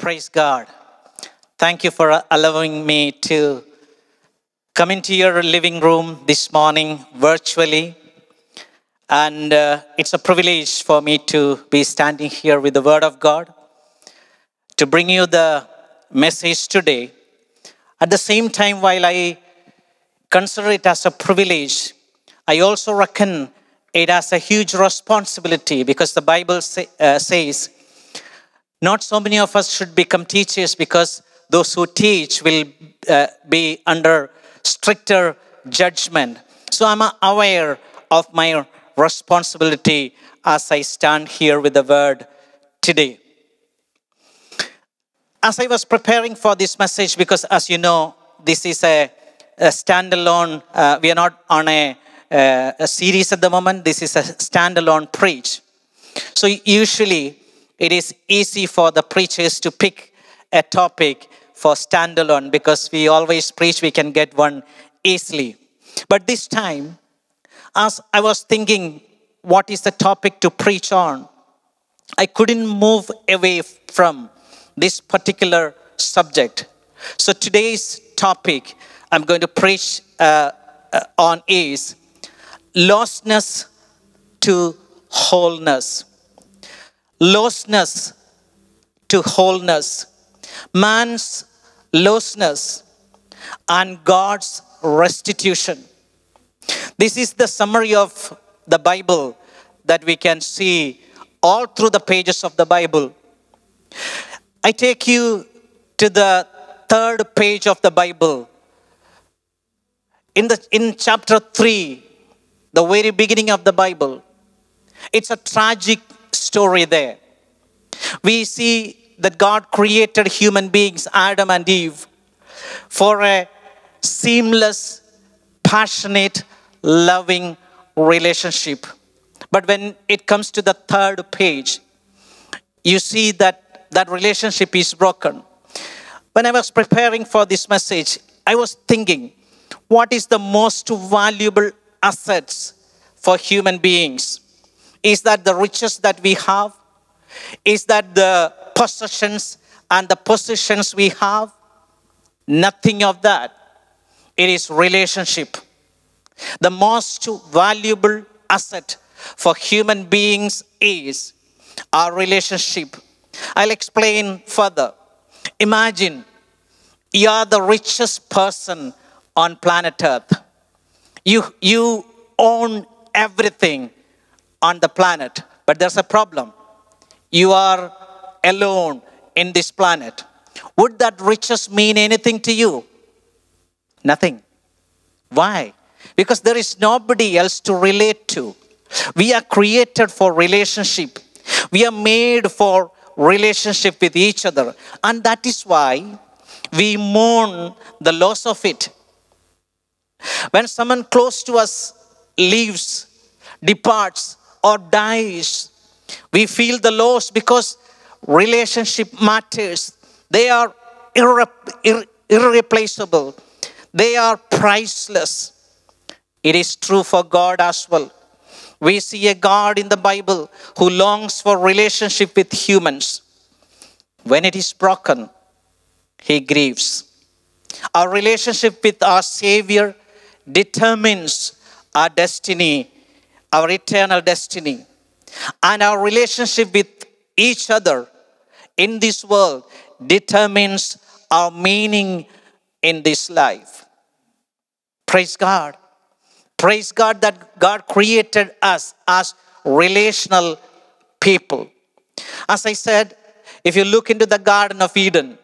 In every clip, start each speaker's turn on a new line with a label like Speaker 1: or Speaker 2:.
Speaker 1: Praise God. Thank you for allowing me to come into your living room this morning virtually. And it's a privilege for me to be standing here with the Word of God to bring you the message today. At the same time, while I consider it as a privilege, I also reckon it as a huge responsibility because the Bible says not so many of us should become teachers because those who teach will be under stricter judgment. So I'm aware of my responsibility as I stand here with the word today. As I was preparing for this message, because as you know, this is a standalone, we are not on a series at the moment. This is a standalone preach. So usually it is easy for the preachers to pick a topic for standalone because we always preach, we can get one easily. But this time, as I was thinking, what is the topic to preach on? I couldn't move away from this particular subject. So today's topic I'm going to preach on is lostness to wholeness. Lostness to wholeness. Man's lostness and God's restitution. This is the summary of the Bible that we can see all through the pages of the Bible. I take you to the third page of the Bible. In chapter 3, the very beginning of the Bible, it's a tragic story there. We see that God created human beings, Adam and Eve, for a seamless, passionate, loving relationship. But when it comes to the third page, you see that that relationship is broken. When I was preparing for this message, I was thinking, what is the most valuable assets for human beings? Is that the riches that we have? Is that the possessions and the positions we have? Nothing of that. It is relationship. The most valuable asset for human beings is our relationship. I'll explain further. Imagine you are the richest person on planet Earth. You own everything on the planet, but there's a problem. You are alone in this planet. Would that riches mean anything to you? Nothing. Why? Because there is nobody else to relate to. We are created for relationship. We are made for relationship with each other. And that is why we mourn the loss of it. When someone close to us leaves, departs, or dies, we feel the loss because relationship matters. They are irreplaceable. They are priceless. It is true for God as well. We see a God in the Bible who longs for relationship with humans. When it is broken, he grieves. Our relationship with our Savior determines our destiny, our eternal destiny. And our relationship with each other in this world determines our meaning in this life. Praise God. Praise God that God created us as relational people. As I said, if you look into the Garden of Eden,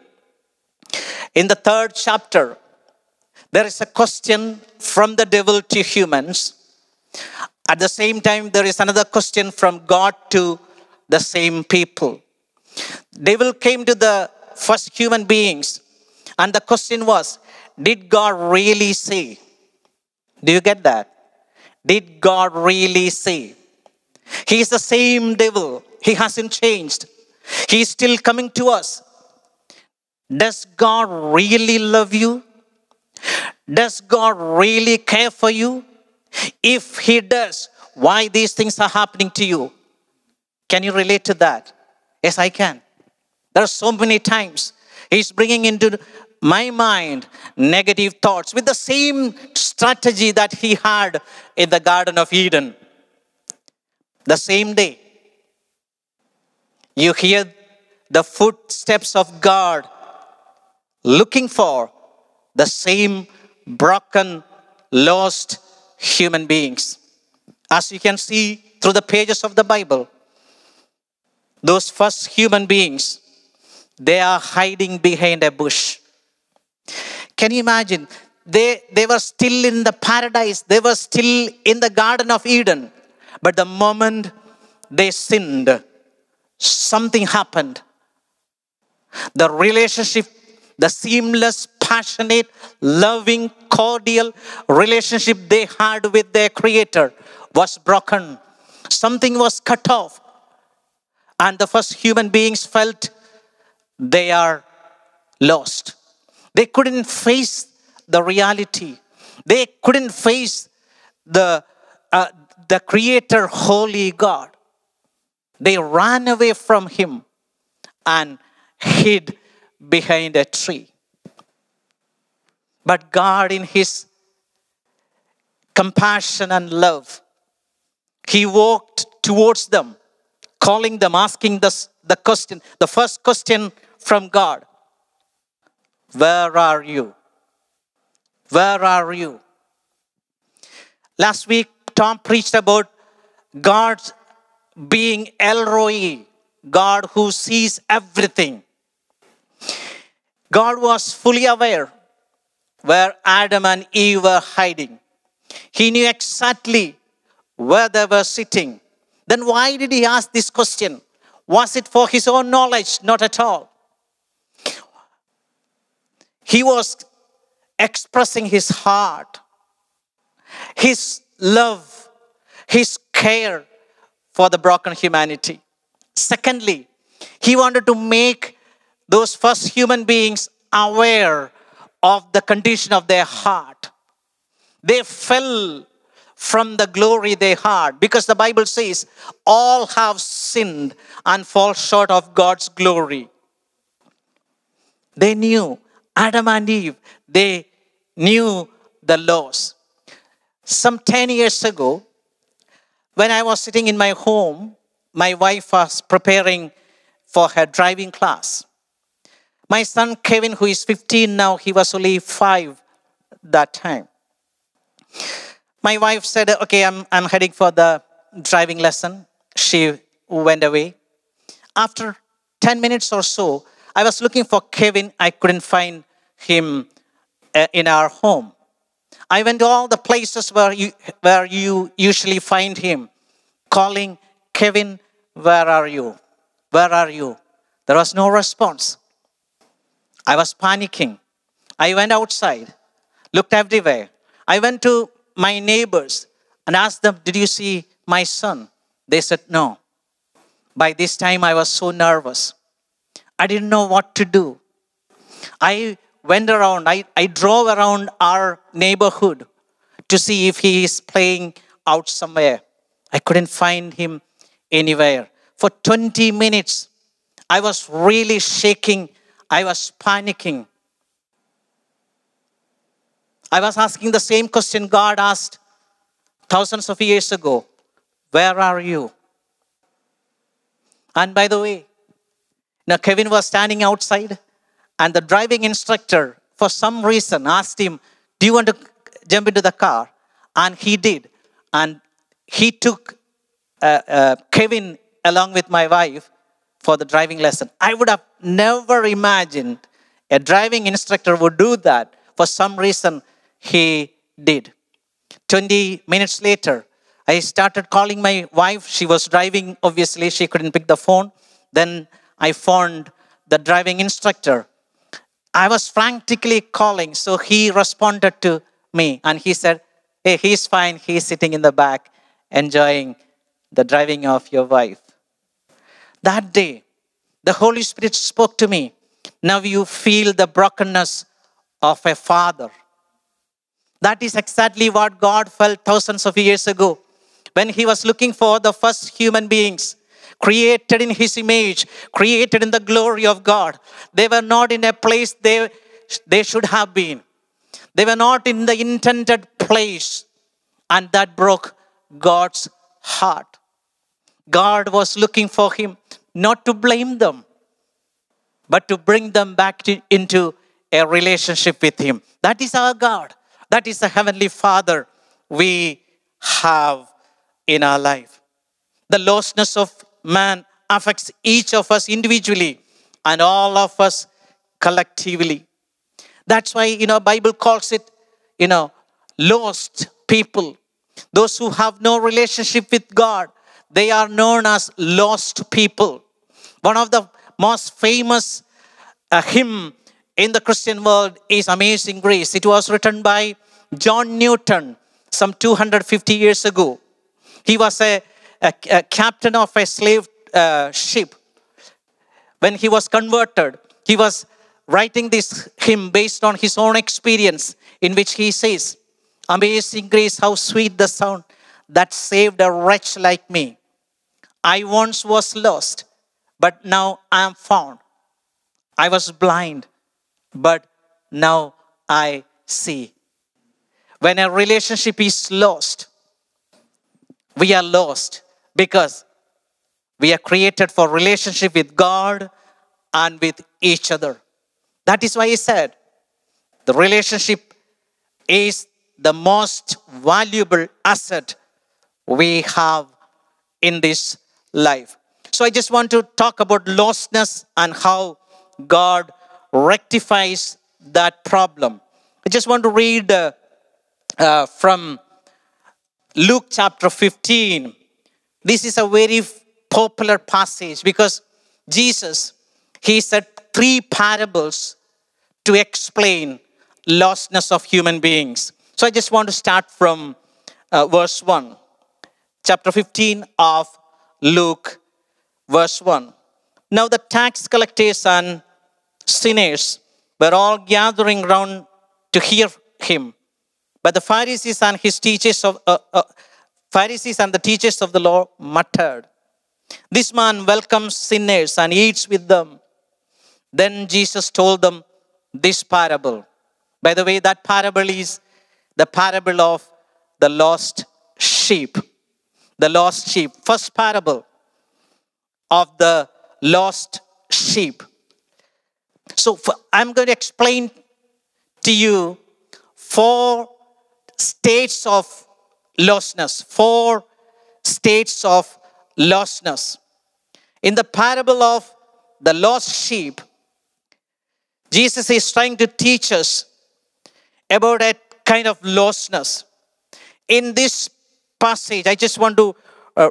Speaker 1: in the 3rd chapter, there is a question from the devil to humans. At the same time, there is another question from God to the same people. Devil came to the first human beings, and the question was, did God really say? Do you get that? Did God really say? He is the same devil. He hasn't changed. He is still coming to us. Does God really love you? Does God really care for you? If he does, why these things are happening to you? Can you relate to that? Yes, I can. There are so many times He's bringing into my mind negative thoughts with the same strategy that He had in the Garden of Eden. The same day, you hear the footsteps of God looking for the same broken, lost human beings. As you can see through the pages of the Bible, those first human beings, they are hiding behind a bush. Can you imagine? They were still in the paradise. They were still in the Garden of Eden. But the moment they sinned, something happened. The relationship, the seamless, passionate, loving, cordial relationship they had with their Creator was broken. Something was cut off. And the first human beings felt they are lost. They couldn't face the reality. They couldn't face the Creator, holy God. They ran away from Him and hid behind a tree. But God, in His compassion and love, He walked towards them, calling them, asking the question, the first question from God: where are you? Where are you? Last week, Tom preached about God's being El Roi, God who sees everything. God was fully aware where Adam and Eve were hiding. He knew exactly where they were sitting. Then why did He ask this question? Was it for His own knowledge? Not at all. He was expressing His heart, His love, His care for the broken humanity. Secondly, He wanted to make those first human beings aware of the condition of their heart. They fell from the glory they had, because the Bible says all have sinned and fall short of God's glory. They knew, Adam and Eve, they knew the laws. Some 10 years ago, when I was sitting in my home, my wife was preparing for her driving class. My son Kevin, who is 15 now, he was only 5 that time. My wife said, okay, I'm heading for the driving lesson. She went away. After 10 minutes or so, I was looking for Kevin. I couldn't find him in our home. I went to all the places where you usually find him, calling, Kevin, where are you? Where are you? There was no response. I was panicking. I went outside, looked everywhere. I went to my neighbors and asked them, did you see my son? They said no. By this time, I was so nervous. I didn't know what to do. I went around, I drove around our neighborhood to see if he is playing out somewhere. I couldn't find him anywhere. For 20 minutes, I was really shaking. I was panicking. I was asking the same question God asked thousands of years ago. Where are you? And by the way, now Kevin was standing outside, and the driving instructor, for some reason, asked him, do you want to jump into the car? And he did. And he took Kevin along with my wife for the driving lesson. I would have never imagined a driving instructor would do that. For some reason, he did. 20 minutes later, I started calling my wife. She was driving, obviously. She couldn't pick the phone. Then I phoned the driving instructor. I was frantically calling, so he responded to me. And he said, hey, he's fine. He's sitting in the back, enjoying the driving of your wife. That day, the Holy Spirit spoke to me. Now you feel the brokenness of a father. That is exactly what God felt thousands of years ago when He was looking for the first human beings. created in His image, created in the glory of God. They were not in a place they should have been. They were not in the intended place. And that broke God's heart. God was looking for him not to blame them, but to bring them back into a relationship with him. That is our God. That is the Heavenly Father we have in our life. The lostness of man affects each of us individually and all of us collectively. That's why, Bible calls it, lost people. Those who have no relationship with God, they are known as lost people. One of the most famous hymn in the Christian world is Amazing Grace. It was written by John Newton some 250 years ago. He was a captain of a slave ship. When he was converted, he was writing this hymn based on his own experience, in which he says, "Amazing grace, how sweet the sound that saved a wretch like me. I once was lost, but now I am found. I was blind, but now I see." When a relationship is lost, we are lost because we are created for relationship with God and with each other. That is why he said, the relationship is the most valuable asset we have in this life. So I just want to talk about lostness and how God rectifies that problem. I just want to read from Luke chapter 15. This is a very popular passage because Jesus, he said 3 parables to explain lostness of human beings. So I just want to start from verse 1. Chapter 15 of Luke, verse 1. Now the tax collectors and sinners were all gathering round to hear him. But the Pharisees and the teachers of the law muttered, "This man welcomes sinners and eats with them." Then Jesus told them this parable. By the way, that parable is the parable of the lost sheep. The lost sheep. First parable of the lost sheep. So I'm going to explain to you 4 states of lostness. 4 states of lostness. In the parable of the lost sheep, Jesus is trying to teach us about a kind of lostness. In this passage, I just want to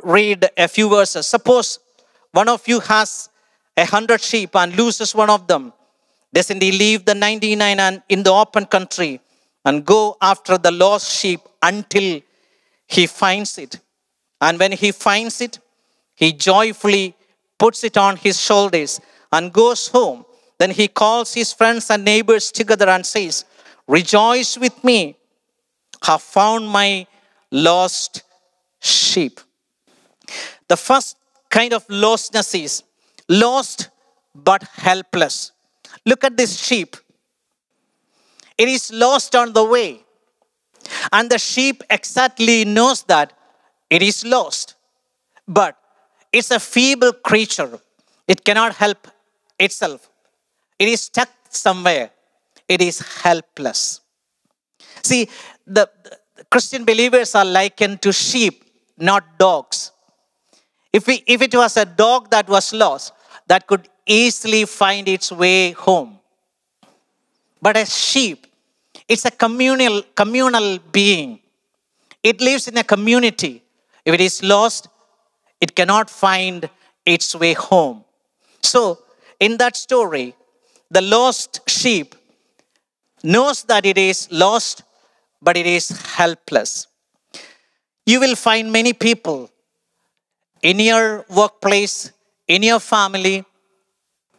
Speaker 1: read a few verses. Suppose one of you has 100 sheep and loses one of them. Doesn't he leave the 99 and in the open country and go after the lost sheep until he finds it? And when he finds it, he joyfully puts it on his shoulders and goes home. Then he calls his friends and neighbors together and says, "Rejoice with me, have found my lost sheep." The first kind of lostness is lost but helpless. Look at this sheep. It is lost on the way. And the sheep exactly knows that it is lost. But it's a feeble creature. It cannot help itself. It is stuck somewhere. It is helpless. See, the Christian believers are likened to sheep, not dogs. If it was a dog that was lost, that could easily find its way home. But a sheep, it's a communal being. It lives in a community. If it is lost, it cannot find its way home. So, in that story, the lost sheep knows that it is lost, but it is helpless. You will find many people in your workplace, in your family,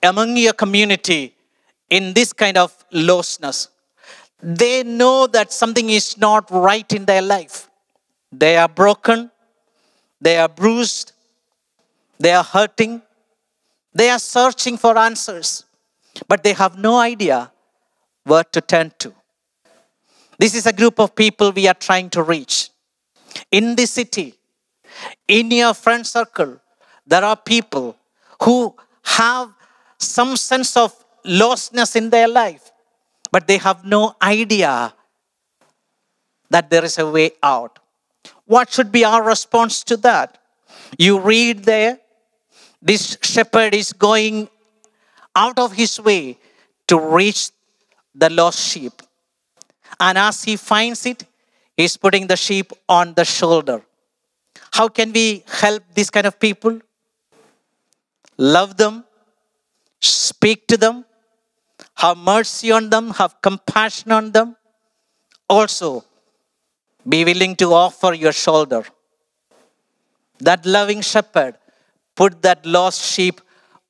Speaker 1: among your community, in this kind of lostness. They know that something is not right in their life. They are broken. They are bruised. They are hurting. They are searching for answers, but they have no idea where to turn to. This is a group of people we are trying to reach. In this city, in your friend circle, there are people who have some sense of lostness in their life, but they have no idea that there is a way out. What should be our response to that? You read there, this shepherd is going out of his way to reach the lost sheep. And as he finds it, he's putting the sheep on the shoulder. How can we help these kind of people? Love them, speak to them, have mercy on them, have compassion on them. Also, be willing to offer your shoulder. That loving shepherd put that lost sheep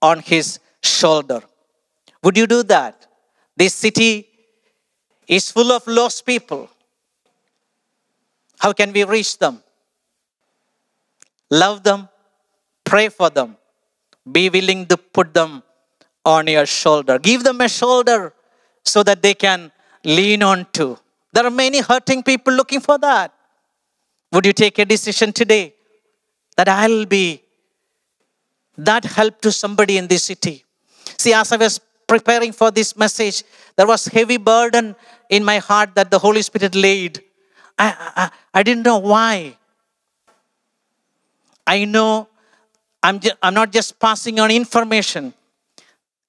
Speaker 1: on his shoulder. Would you do that? This city is full of lost people. How can we reach them? Love them, pray for them, be willing to put them on your shoulder. Give them a shoulder so that they can lean on to. There are many hurting people looking for that. Would you take a decision today that I'll be that help to somebody in this city? See, as I was preparing for this message, there was heavy burden in my heart that the Holy Spirit laid. I didn't know why. I know I'm not just passing on information.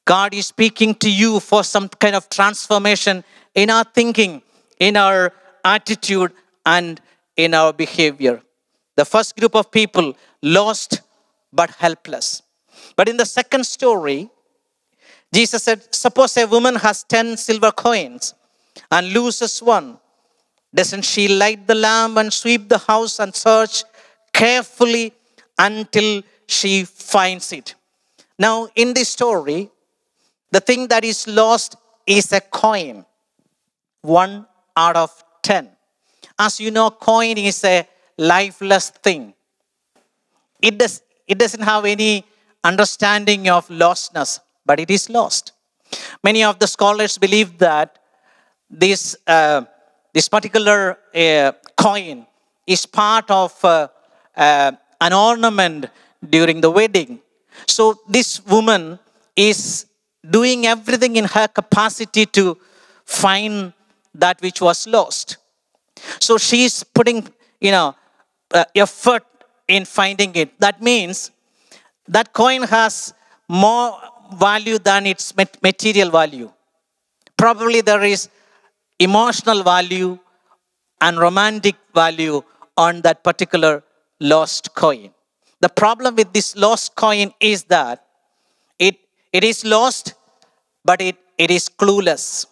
Speaker 1: God is speaking to you for some kind of transformation in our thinking, in our attitude, and in our behavior. The first group of people, lost but helpless. But in the second story, Jesus said, suppose a woman has 10 silver coins and loses one. Doesn't she light the lamp and sweep the house and search carefully until she finds it? Now, in this story, the thing that is lost is a coin. 1 out of 10. As you know, coin is a lifeless thing. It doesn't have any understanding of lostness, but it is lost. Many of the scholars believe that this particular coin is part of an ornament during the wedding. So this woman is doing everything in her capacity to find that which was lost. So she's putting, effort in finding it. That means that coin has more value than its material value. Probably there is emotional value and romantic value on that particular lost coin. The problem with this lost coin is that it is lost, but it is clueless.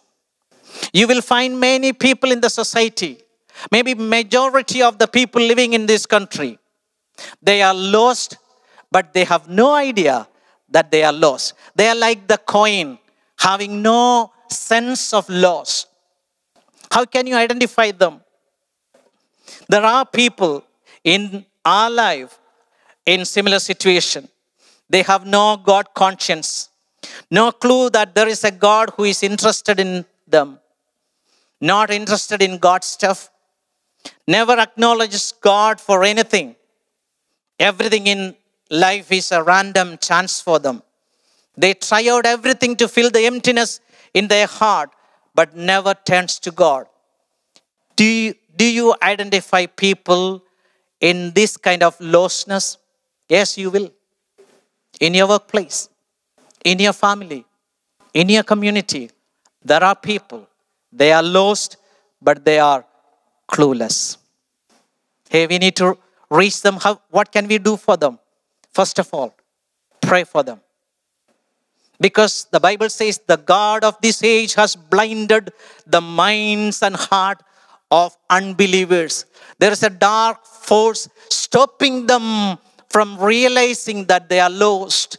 Speaker 1: You will find many people in the society, maybe majority of the people living in this country, they are lost, but they have no idea that they are lost. They are like the coin, having no sense of loss. How can you identify them? There are people in our life in similar situation. They have no God conscience, no clue that there is a God who is interested in them, not interested in God's stuff, never acknowledges God for anything. Everything in life is a random chance for them. They try out everything to fill the emptiness in their heart, but never turns to God. Do you identify people in this kind of lostness? Yes, you will. In your workplace, in your family, in your community, there are people. They are lost, but they are clueless. Hey, we need to reach them. What can we do for them? First of all, pray for them. Because the Bible says the God of this age has blinded the minds and heart of unbelievers. There is a dark force stopping them from realizing that they are lost,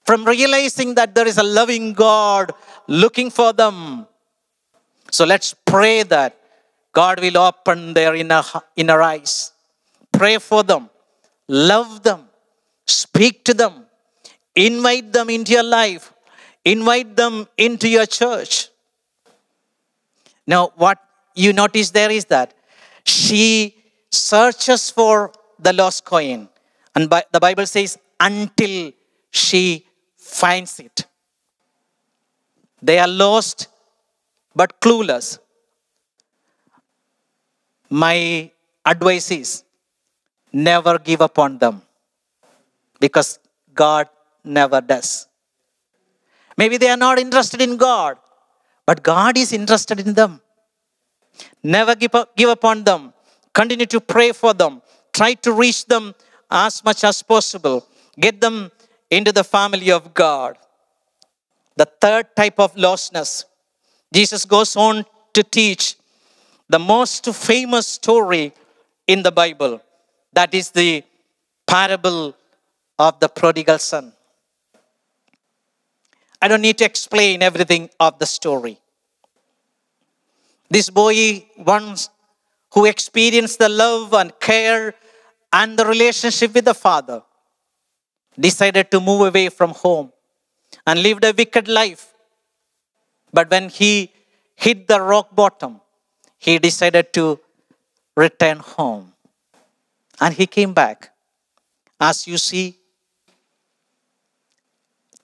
Speaker 1: from realizing that there is a loving God looking for them. So let's pray that God will open their inner eyes. Pray for them. Love them. Speak to them. Invite them into your life. Invite them into your church. Now, what you notice there is that she searches for the lost coin. And the Bible says, until she finds it. They are lost but clueless. My advice is, never give up on them. Because God never does. Maybe they are not interested in God, but God is interested in them. Never give up on them. Continue to pray for them. Try to reach them as much as possible. Get them into the family of God. The third type of lostness, Jesus goes on to teach the most famous story in the Bible. That is the parable of the prodigal son. I don't need to explain everything of the story. This boy once who experienced the love and care and the relationship with the father decided to move away from home and lived a wicked life. But when he hit the rock bottom, he decided to return home. And he came back. As you see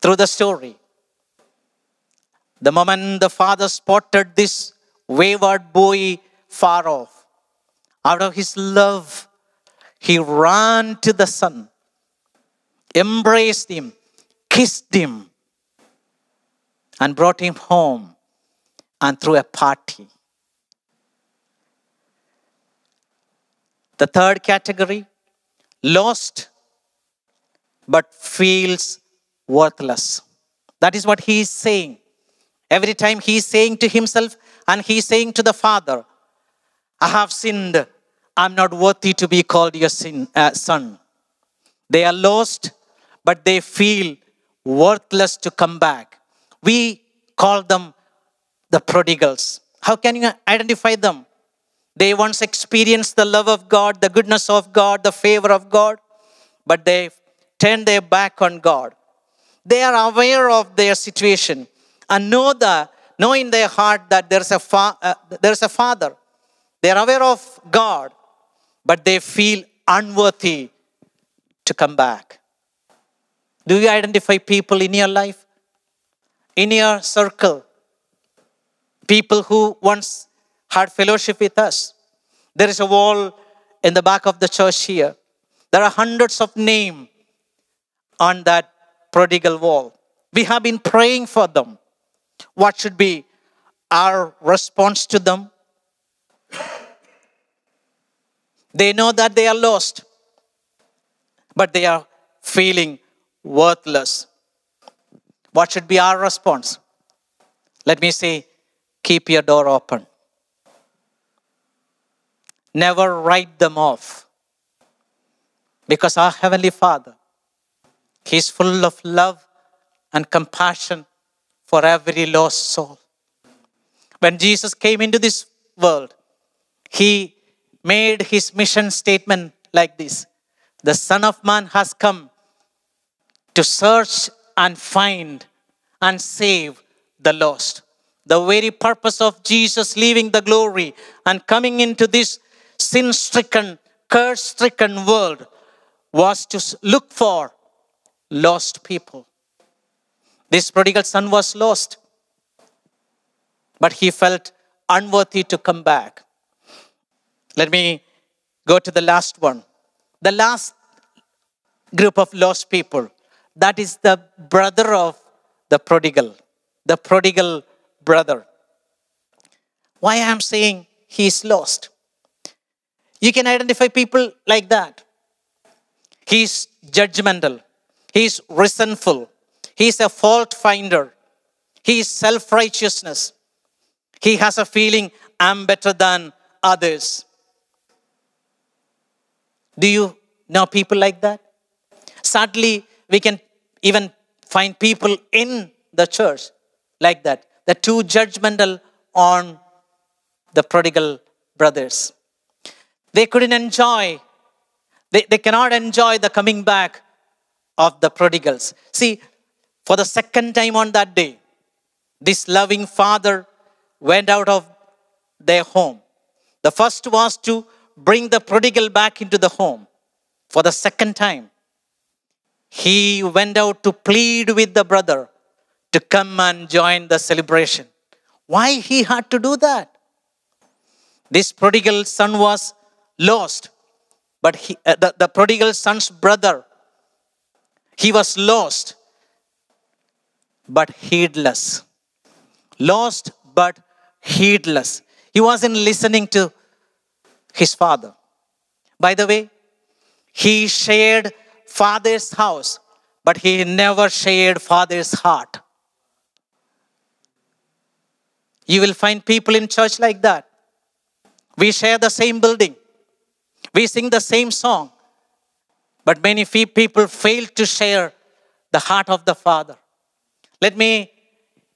Speaker 1: through the story, the moment the father spotted this wayward boy far off, out of his love, he ran to the son, embraced him, kissed him, and brought him home and threw a party. The third category, lost but feels worthless. That is what he is saying. Every time he is saying to himself and he is saying to the father, I have sinned. I'm not worthy to be called your son. They are lost, but they feel worthless to come back. We call them the prodigals. How can you identify them? They once experienced the love of God, the goodness of God, the favor of God, but they turned their back on God. They are aware of their situation and know in their heart that there's a Father. They are aware of God, but they feel unworthy to come back. Do you identify people in your life, in your circle? People who once had fellowship with us. There is a wall in the back of the church here. There are hundreds of names on that prodigal wall. We have been praying for them. What should be our response to them? They know that they are lost, but they are feeling worthless. What should be our response? Let me say, keep your door open. Never write them off. Because our Heavenly Father, He is full of love and compassion for every lost soul. When Jesus came into this world, He made His mission statement like this. The Son of Man has come to search and find and save the lost. The very purpose of Jesus leaving the glory and coming into this sin-stricken, curse-stricken world was to look for lost people. This prodigal son was lost, but he felt unworthy to come back. Let me go to the last one. The last group of lost people, that is the brother of the prodigal brother. Why I am saying he is lost? You can identify people like that. He is judgmental. He is resentful. He is a fault finder. He is self-righteousness. He has a feeling, I'm better than others. Do you know people like that? Sadly, we can even find people in the church like that. They're too judgmental on the prodigal brothers. They couldn't enjoy, they cannot enjoy the coming back of the prodigals. See, for the second time on that day, this loving father went out of their home. The first was to bring the prodigal back into the home. For the second time, he went out to plead with the brother to come and join the celebration. Why he had to do that? This prodigal son was lost, but the prodigal son's brother, he was lost, but heedless. Lost, but heedless. He wasn't listening to his father. By the way, he shared father's house, but he never shared father's heart. You will find people in church like that. We share the same building. We sing the same song. But many people fail to share the heart of the Father. Let me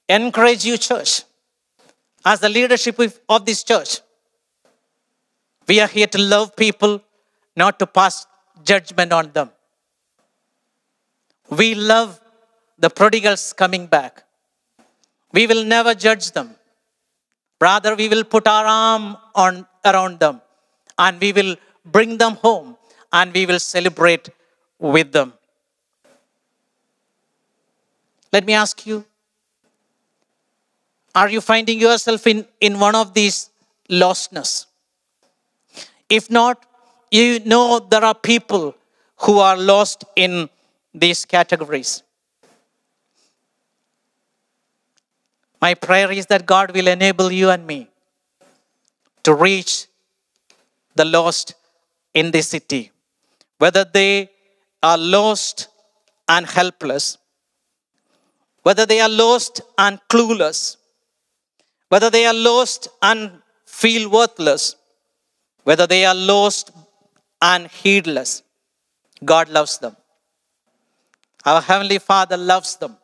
Speaker 1: encourage you, church, as the leadership of this church. We are here to love people, not to pass judgment on them. We love the prodigals coming back. We will never judge them. Rather, we will put our arm around them and we will bring them home and we will celebrate with them. Let me ask you, are you finding yourself in one of these lostness? If not, you know there are people who are lost in these categories. My prayer is that God will enable you and me to reach the lost in this city. Whether they are lost and helpless, whether they are lost and clueless, whether they are lost and feel worthless, whether they are lost and heedless, God loves them. Our Heavenly Father loves them.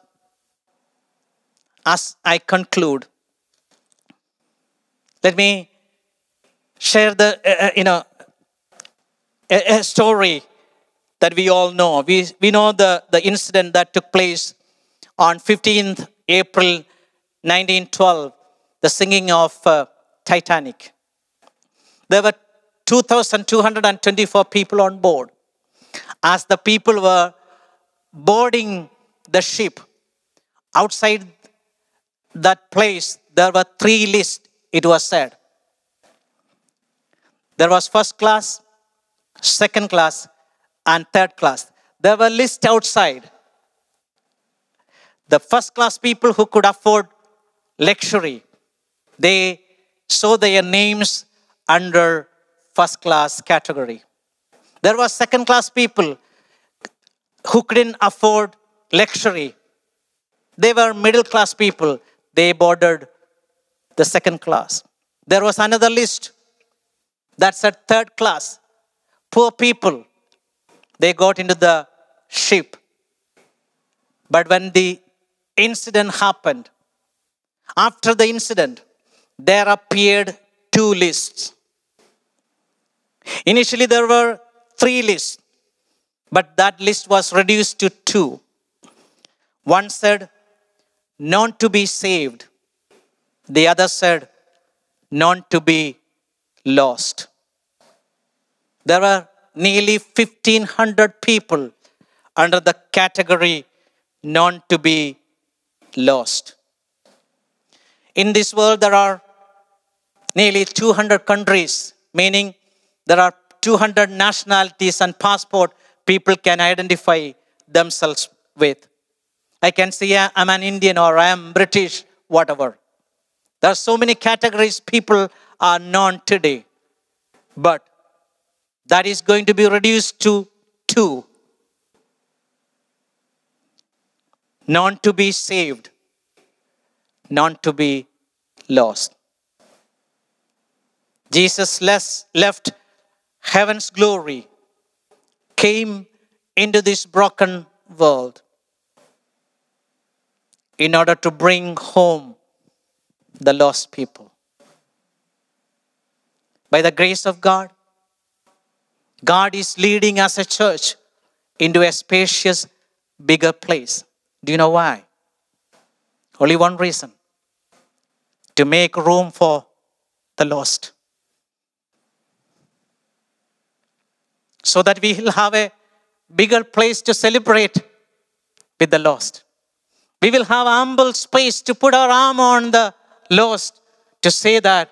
Speaker 1: As I conclude, let me share a story that we all know. We know the incident that took place on 15th April 1912, the sinking of Titanic. There were 2,224 people on board. As the people were boarding the ship, outside that place, there were 3 lists, it was said. There was first class, second class, and third class. There were lists outside. The first class people who could afford luxury, they saw their names under first class category. There were second class people who couldn't afford luxury. They were middle class people. They boarded the second class. There was another list that said third class. Poor people, they got into the ship. But when the incident happened, after the incident, there appeared 2 lists. Initially, there were 3 lists, but that list was reduced to 2. One said, "Not to be saved." The other said, "Not to be lost." There were nearly 1,500 people under the category "not to be lost." In this world, there are nearly 200 countries, meaning there are 200 nationalities and passport people can identify themselves with. I can say I'm an Indian or I am British, whatever. There are so many categories people are known today. But that is going to be reduced to 2. Not to be saved, not to be lost. Jesus left heaven's glory, came into this broken world in order to bring home the lost people. By the grace of God, God is leading us a church into a spacious bigger place. Do you know why? Only one reason: to make room for the lost. So that we will have a bigger place to celebrate with the lost. We will have ample space to put our arm on the lost, to say that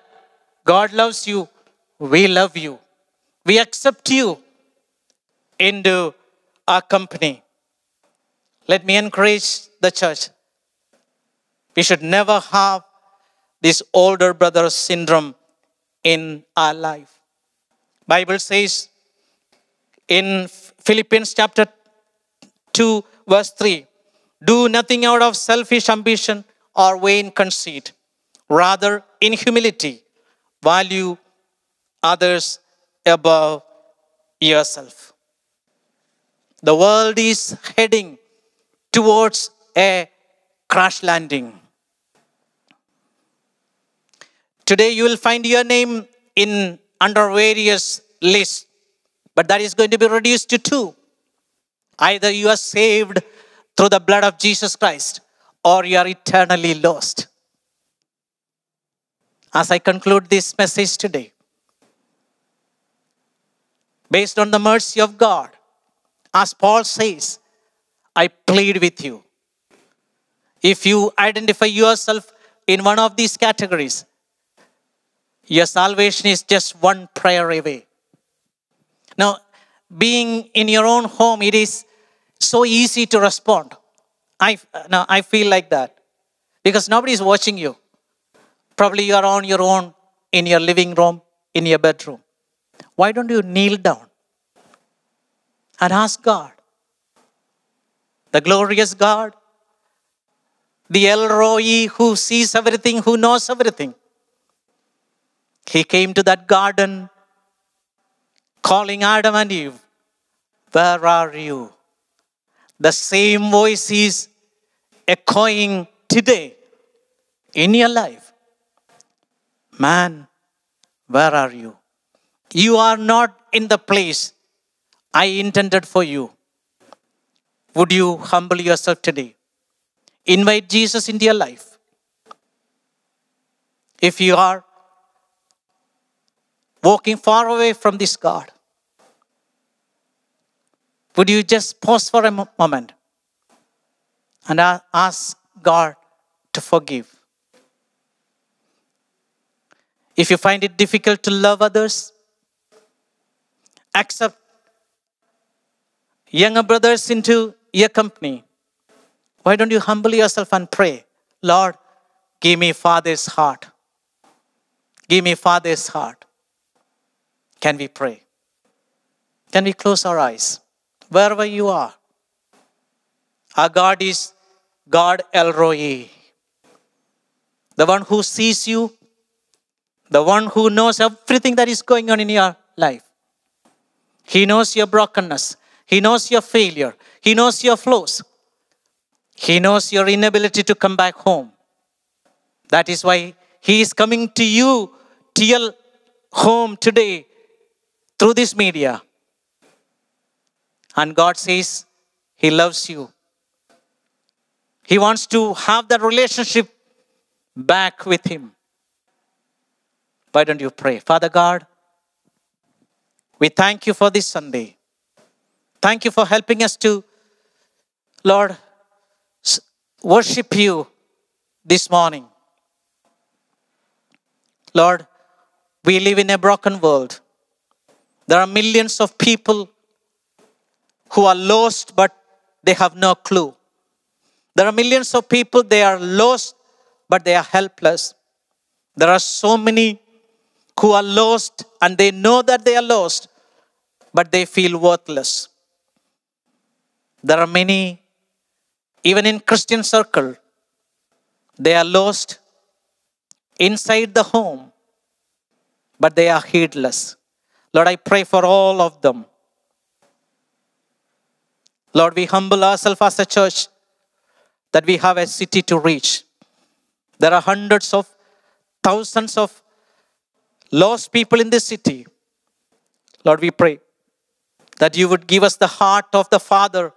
Speaker 1: God loves you, we love you, we accept you into our company. Let me encourage the church. We should never have this older brother syndrome in our life. Bible says in Philippians chapter 2 verse 3, do nothing out of selfish ambition or vain conceit. Rather, in humility, value others above yourself. The world is heading towards a crash landing. Today you will find your name under various lists, but that is going to be reduced to two. Either you are saved through the blood of Jesus Christ, or you are eternally lost. As I conclude this message today, based on the mercy of God, as Paul says, I plead with you. If you identify yourself in one of these categories, your salvation is just one prayer away. Now, being in your own home, it is so easy to respond. I feel like that because nobody is watching you. Probably you are on your own in your living room, in your bedroom. Why don't you kneel down and ask God, the glorious God, the El Roi, who sees everything, who knows everything. He came to that garden calling Adam and Eve, where are you? The same voice is echoing today in your life. Man, where are you? You are not in the place I intended for you. Would you humble yourself today? Invite Jesus into your life. If you are walking far away from this God, would you just pause for a moment and ask God to forgive? If you find it difficult to love others, accept younger brothers into your company. Why don't you humble yourself and pray, Lord, give me Father's heart. Give me Father's heart. Can we pray? Can we close our eyes? Wherever you are. Our God is God El Roi. The one who sees you. The one who knows everything that is going on in your life. He knows your brokenness. He knows your failure. He knows your flaws. He knows your inability to come back home. That is why He is coming to you, to your home today through this media. And God says He loves you. He wants to have that relationship back with Him. Why don't you pray? Father God, we thank you for this Sunday. Thank you for helping us to, Lord, worship you this morning. Lord, we live in a broken world. There are millions of people who are lost, but they have no clue. There are millions of people, they are lost, but they are helpless. There are so many who are lost and they know that they are lost, but they feel worthless. There are many, even in Christian circle, they are lost inside the home, but they are heedless. Lord, I pray for all of them. Lord, we humble ourselves as a church that we have a city to reach. There are hundreds of thousands of lost people in this city. Lord, we pray that you would give us the heart of the Father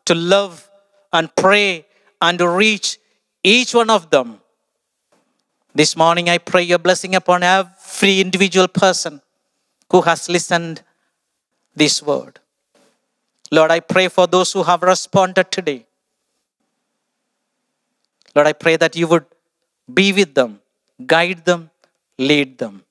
Speaker 1: to love and pray and reach each one of them. This morning I pray your blessing upon every individual person who has listened this word. Lord, I pray for those who have responded today. Lord, I pray that you would be with them, guide them, lead them.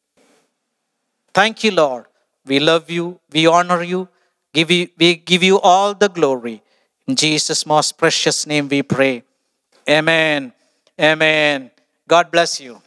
Speaker 1: Thank you, Lord. We love you. We honor you. We give you all the glory. In Jesus' most precious name we pray. Amen. Amen. God bless you.